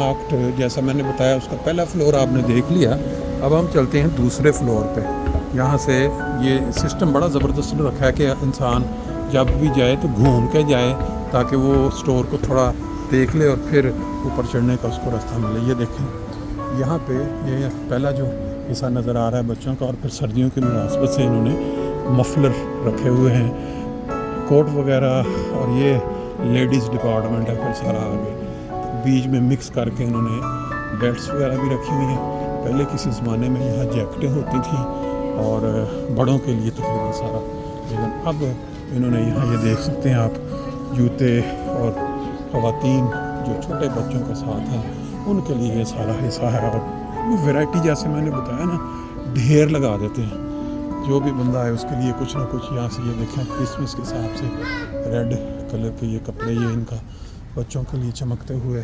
Marked, जैसा मैंने बताया उसका पहला फ्लोर आपने देख लिया। अब हम चलते हैं दूसरे फ्लोर पे। यहाँ से ये सिस्टम बड़ा ज़बरदस्त रखा है कि इंसान जब भी जाए तो घूम के जाए, ताकि वो स्टोर को थोड़ा देख ले और फिर ऊपर चढ़ने का उसको रास्ता मिले। ये देखें यहाँ पे ये पहला जो हिस्सा नज़र आ रहा है बच्चों का, और फिर सर्दियों की मुनासबत से इन्होंने मफलर रखे हुए हैं, कोट वगैरह, और ये लेडीज़ डिपार्टमेंट है फिर सारा आगे। बीच में मिक्स करके इन्होंने बेल्ट्स वगैरह भी रखी हुई हैं। पहले किसी ज़माने में यहाँ जैकेटें होती थी और बड़ों के लिए तकरीबन सारा, लेकिन अब इन्होंने यहाँ ये देख सकते हैं आप जूते, और ख़वातीन जो छोटे बच्चों के साथ हैं उनके लिए ये सारा हिस्सा है। और वैरायटी जैसे मैंने बताया ना, ढेर लगा देते हैं, जो भी बंदा है उसके लिए कुछ ना कुछ। यहाँ से ये देखें क्रिसमस के हिसाब से रेड कलर के ये कपड़े, ये इनका बच्चों के लिए चमकते हुए